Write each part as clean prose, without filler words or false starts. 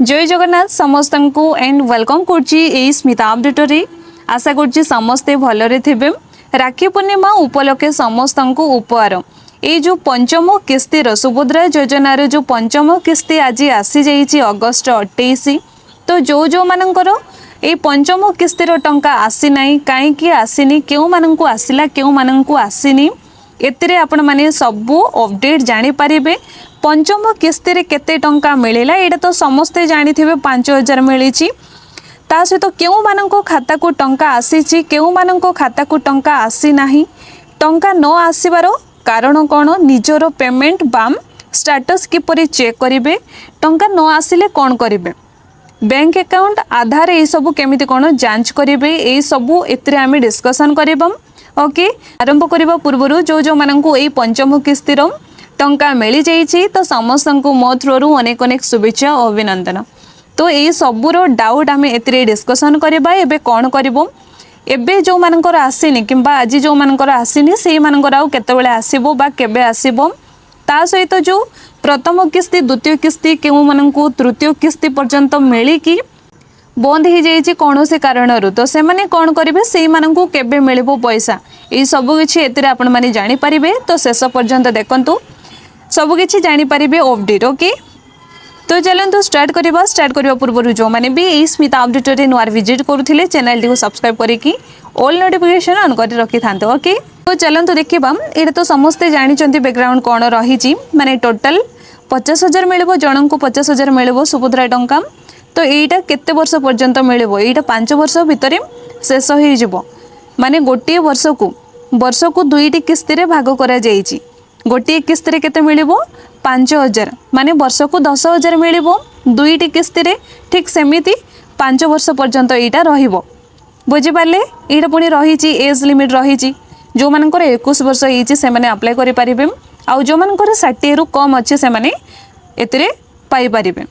जय जगन्नाथ समस्त को एंड वेलकम कर स्मिता अपडेट रे आशा कर समस्ते भलरे थे। राखी पूर्णिमा उपलक्षे समस्त को उपहार ये जो पंचम किस्तिर सुभद्रा योजनार जो पंचम किस्ती आज आसी जाइए अगस्ट 28। तो जो मानकर ये पंचम किस्तिर टंका आसी नहीं कहीं आसीनी क्यों मानक आसला क्यों मानक आसीनी एतिरे आपण माने सबू अपडेट जानी पारिबे। पंचम किस्ती केते टंका मिलिला एटा तो समस्ते जानी थे 5000 मिली ता सहित केउ मानक खाता को टंका आसी केउ मानक खाता को टंका आसी नाही टंका न आसीबार कारण कौन निजर पेमेंट बाम स्टेटस किपरि चेक करिवे टंका न आसिले कौन करिवे बैंक अकाउंट आधार ये सब केमिति कौन जांच करिवे ये सब एतिरे आमे डिस्कशन करिबम। ओके आरंभ करबा पूर्वरु जो मानक ये पंचम किस्तिर टंका मिली जाइए तो समस्त को मो थ्रू अनेक अनेक शुभेच्छा और अभिनंदन। तो ये सबूर डाउट आम ए डिस्कसन करवा एबे कौन करिबो एबे जो मानकर आसीनी किंबा आज जो मानकर आसीनी से मानकर आउ केतेबेले आसीबो बा केबे आसीबो ता सहित जो प्रथम किस्ती द्वितीय किस्ती केउ मानकु तृतीय किस्ती पर्यंत मिली कि बंद हो जाइए कौन से कारण तो से माने कौन करेंगे से मानकु केबे मिलिबो पैसा ये सब किछि एतिरे आपण माने जानि परिबे। तो शेष पर्यंत देखंतु सब किछि जानि परिबे अपडेट। ओके तो चलते स्टार्ट करवा पूर्व जो मैंने भी यही स्मिता अपडेट रे नुआर विजिट करुले चैनल टी सब्सक्राइब करके ऑल नोटिफिकेशन ऑन कर रखि थांते। ओके तो चलते देखा ये तो समस्ते जानी बैकग्राउंड कौन रही माने टोटल 50,000 मिल जन को 50,000 मिल सुभद्रा टंका। तो यहीटा केते वर्ष पर्यंत मिल यहाँ 5 वर्ष भितर शेष हो माने गोटे वर्ष को दुईटी किस्ती रे भाग करा जाइछि। गोटे किस्ती रे केते मिलिबो 5,000 माने वर्ष को 10,000 मिलिबो दुईटी किस्ती रे ठीक सेमिति 5 वर्ष पर्यंत एटा रहिबो बुझी पाले। एटा पुनी रहिछि एज लिमिट रहिछि जो मानकर 21 वर्ष होइछि से माने अप्लाई करि परिबे आ जो मानकर 60 रु कम अछि से माने एतिरे पाई परिबे।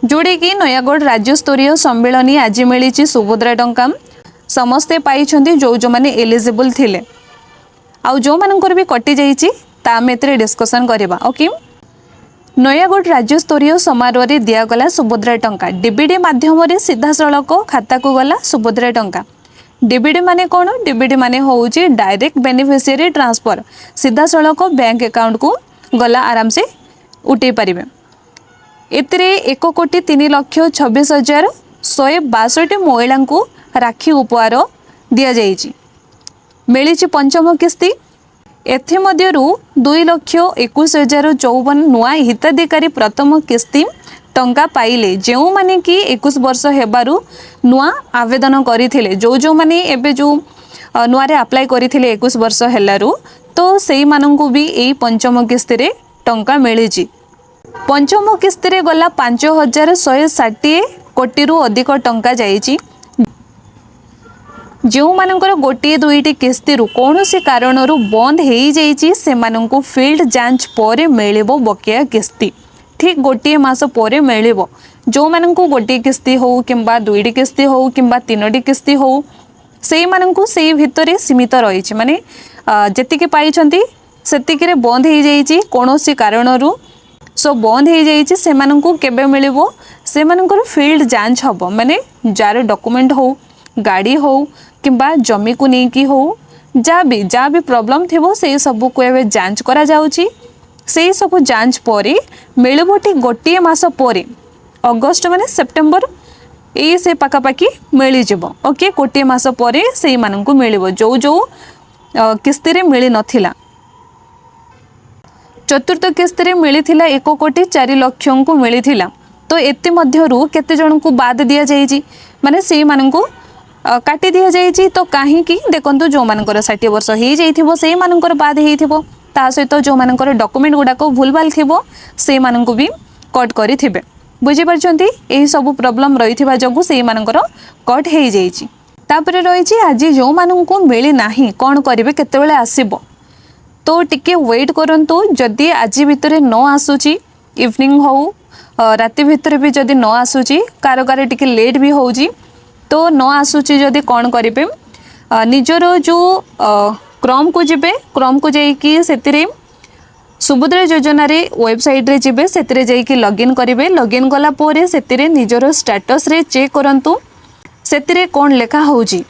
जोड़े कि नयागढ़ राज्य स्तरीय सम्मेलन आज मिली सुभद्रा टंका समस्ते पाई जो माने एलिजिबल थिले आ जो मानकर भी कटि जाइछि ता आमे एतिरे डिस्कशन करबा। ओके नयागढ़ राज्य स्तरीय समारोह रे दियागला सुभद्रा टंका डीबीडी माध्यम रे सीधा सड़क खाता को गला सुभद्रा टंका। डीबीडी माने कौन डीबीडी माने होउछि डायरेक्ट बेनिफिशियरी ट्रांसफर सीधा सड़क बैंक अकाउंट को गला आराम से उठे पारिबे। एतिरे 1,03,26,162 महिला को राखी उपहार दिया जाइछि। मिली पंचम किस्ती एथि मध्यरु 2,21,054 नुआ हिताधिकारी प्रथम किस्ती टंका पाइले जो माने कि 21 वर्ष हेबारु नुआ आवेदन करिथिले जो माने एबे जो नुआ रे अप्लाई करिथिले 21 वर्ष हेलारु तो सेही माननकु भी एई पंचम किस्ती रे टंका मिलिछि। पंचम किस्ती रे गला 5,160 कोटी रु अधिक टंका जाइछि। जो मानकर गोटे दुईटी किस्ती कौन से कारण बंद हो जाइए से मानक फील्ड जांच पर मिलिबो बकेया किस्ती ठीक गोटे मास पर मिलिबो। जो मानक गोटे किस्ती हो किंबा दुईटी किस्ती हो किंबा तीनोटी किस्ती हो से मानक से भितर सीमित रही माने जेतिके पाइछंती सेतिके बंद हो जाइए कौन से कारण सो बंद हो जाइए से मानक केबे मिलिबो से मानकर फील्ड जांच हबो माने जार डॉक्यूमेंट हो गाड़ी हो किंबा जमी को लेकिन हो जहाँ भी प्रॉब्लम थी से सब को एवं जांच करा जाउची। से सब जांच पर मिलबो ठीक गोटे मास पर अगस्ट माने सेप्टेम्बर ये से पाखापाखि मिल जिवो। ओके गोटे मास पर से मानक मिलिबो जो किस्ती रे मिली नथिला। चतुर्थ किस्ती रे मिलिथिला 1,04,00,000 को मिलिथिला तो एते मध्यरु केते जन को बाद दिया जाइछि माने से मानक काटी दि जाइए। तो कहीं देखो जो मानकर 60 वर्ष हो जाइथिबो से मानकर बाद होइथिबो ता सहित जो मानकर डॉक्यूमेंट गुडाक भूल भाल थिबो से मानक भी कट करिथिबे बुझी परछंती। एही सब प्रॉब्लम रहिथिबा जगु से मानकर कट हो जाइछि। तापर रहिछि आज जो मानक मिली नाही कोन करिवे केतेबेले आसीबो तो टिके वेट करंतु जदि आज भितर न आसुची इवनिंग हो राति भितर भी जदि न आसुची कार कार टिके लेट भी होउची तो न आसुची जदि कौन करेंगे निजर जो क्रम को जीवे क्रम को जाइए से सुभद्रा योजना रे वेबसाइट रे जिबे सेतिरे जाइकी लॉगिन करिवे लॉगिन कला पोरे सेतिरे निजरो स्टेटस रे चेक करंतु सेतिरे कोन लेखा होउची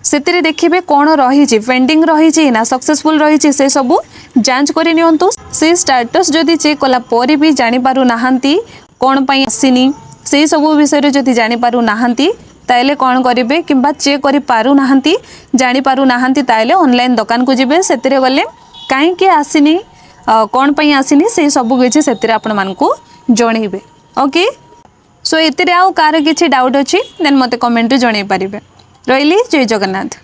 सेतिरे देखिबे कोन रहिची पेंडिंग रहिची ना सक्सेसफुल रहिची से सब जांच करि नियंतु से स्टेटस जदि चेक कला पोरे भी जानि पारु नाहंती कोन पई आसीनी से सब विषय रे जदि जानि पारु नाहंती ताइले कौन करेंगे कि चेक कर पारु नाहंती जानी पारु नाहंती ताइले ऑनलाइन दुकान को जिबे सेतिरे गले कहीं आसीनी कौन पई आसीनी से सब किछि सेतिरे आपण मानकू जणैबे ओके सो एतिरे आउ कार किछि डाउट अछि देन मते कमेंट रे जणै पारिबे रहिली जय जगन्नाथ।